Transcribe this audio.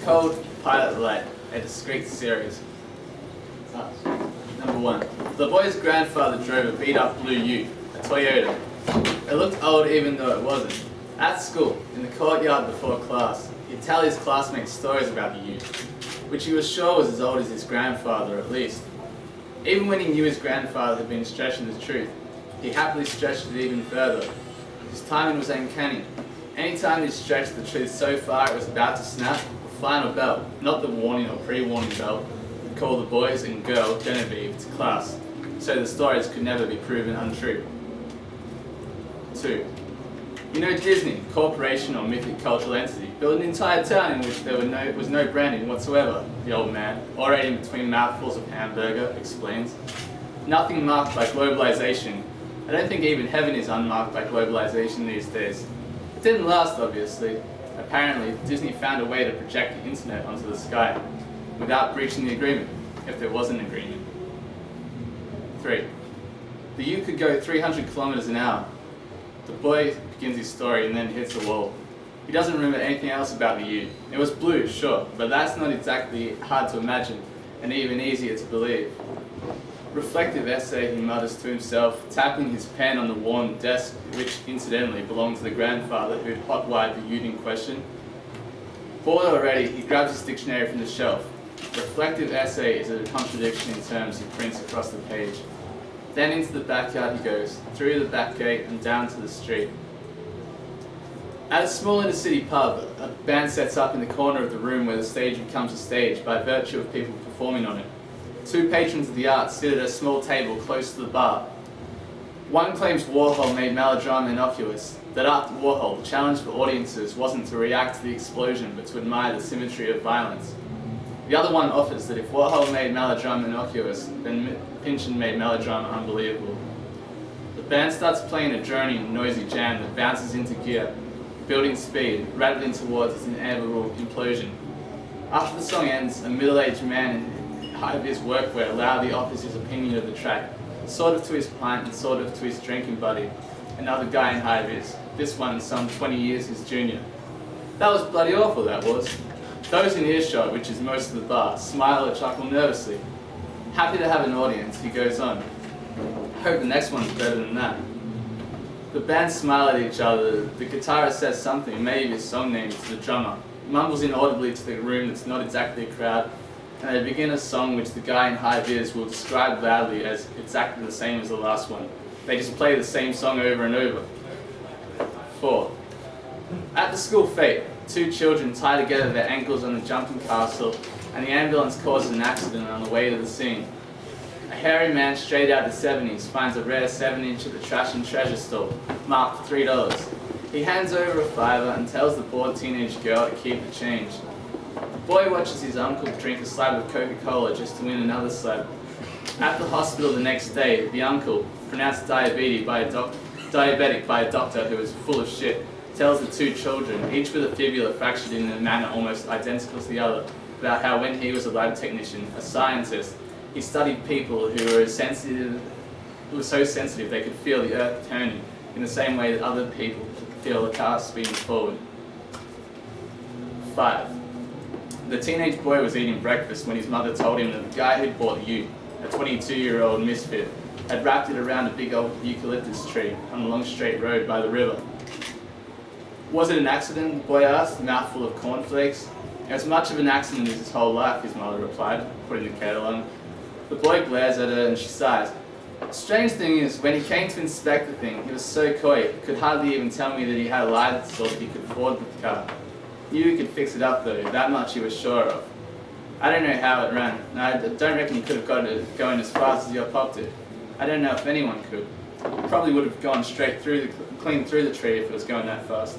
called Pilot Light, a discrete series. Number 1. The boy's grandfather drove a beat-up blue ute, a Toyota. It looked old even though it wasn't. At school, in the courtyard before class, he'd tell his classmates stories about the ute, which he was sure was as old as his grandfather at least. Even when he knew his grandfather had been stretching the truth, he happily stretched it even further. His timing was uncanny. Anytime he stretched the truth so far it was about to snap, the final bell, not the warning or pre-warning bell, would call the boys and girl Genevieve to class, so the stories could never be proven untrue. 2. You know Disney, corporation or mythic cultural entity, built an entire town in which there was no branding whatsoever, the old man, already in between mouthfuls of hamburger, explains. Nothing marked by globalization. I don't think even heaven is unmarked by globalization these days. It didn't last, obviously. Apparently, Disney found a way to project the internet onto the sky, without breaching the agreement, if there was an agreement. 3. The ute could go 300 kilometers an hour. The boy begins his story and then hits a wall. He doesn't remember anything else about the ute. It was blue, sure, but that's not exactly hard to imagine, and even easier to believe. Reflective essay, he mutters to himself, tapping his pen on the worn desk, which incidentally belonged to the grandfather who had hot-wired the ute in question. Bored already, he grabs his dictionary from the shelf. Reflective essay is a contradiction in terms he prints across the page. Then into the backyard he goes, through the back gate and down to the street. At a small inner-city pub, a band sets up in the corner of the room where the stage becomes a stage by virtue of people performing on it. 2 patrons of the arts sit at a small table close to the bar. One claims Warhol made melodrama innocuous, that after Warhol, the challenge for audiences wasn't to react to the explosion but to admire the symmetry of violence. The other one offers that if Warhol made melodrama innocuous, then Pynchon made melodrama unbelievable. The band starts playing a droning, noisy jam that bounces into gear, building speed, rattling towards its inevitable implosion. After the song ends, a middle-aged man in high-vis workwear loudly offers his opinion of the track, sort of to his pint and sort of to his drinking buddy, another guy in high-vis, this one some 20 years his junior. That was bloody awful, that was. Those in earshot, which is most of the bar, smile or chuckle nervously. Happy to have an audience, he goes on. Hope the next one's better than that. The band smile at each other, the guitarist says something, maybe his song name, to the drummer, mumbles inaudibly to the room that's not exactly a crowd, and they begin a song which the guy in high-vis will describe loudly as exactly the same as the last one. They just play the same song over and over. 4. At the school fete, 2 children tie together their ankles on the jumping castle, and the ambulance causes an accident on the way to the scene. A hairy man straight out of the 70s finds a rare 7-inch at the trash and treasure store, marked $3. He hands over a $5 and tells the bored teenage girl to keep the change. The boy watches his uncle drink a slab of Coca-Cola just to win another slab. At the hospital the next day, the uncle, pronounced diabetic by a doctor who was full of shit, tells the 2 children, each with a fibula fractured in a manner almost identical to the other, about how when he was a lab technician, a scientist, he studied people who were so sensitive they could feel the earth turning in the same way that other people feel a car speeding forward. 5. The teenage boy was eating breakfast when his mother told him that the guy who'd bought the ute, a 22-year-old misfit, had wrapped it around a big old eucalyptus tree on a long straight road by the river. Was it an accident? The boy asked, a mouthful of cornflakes. As much of an accident as his whole life, his mother replied, putting the kettle on. The boy glares at her and she sighs. The strange thing is, when he came to inspect the thing, he was so coy, he could hardly even tell me that he had a license so that he could afford the car. Knew he could fix it up though, that much he was sure of. I don't know how it ran, and I don't reckon he could have got it going as fast as your pop did. I don't know if anyone could. He probably would have gone straight through clean through the tree if it was going that fast.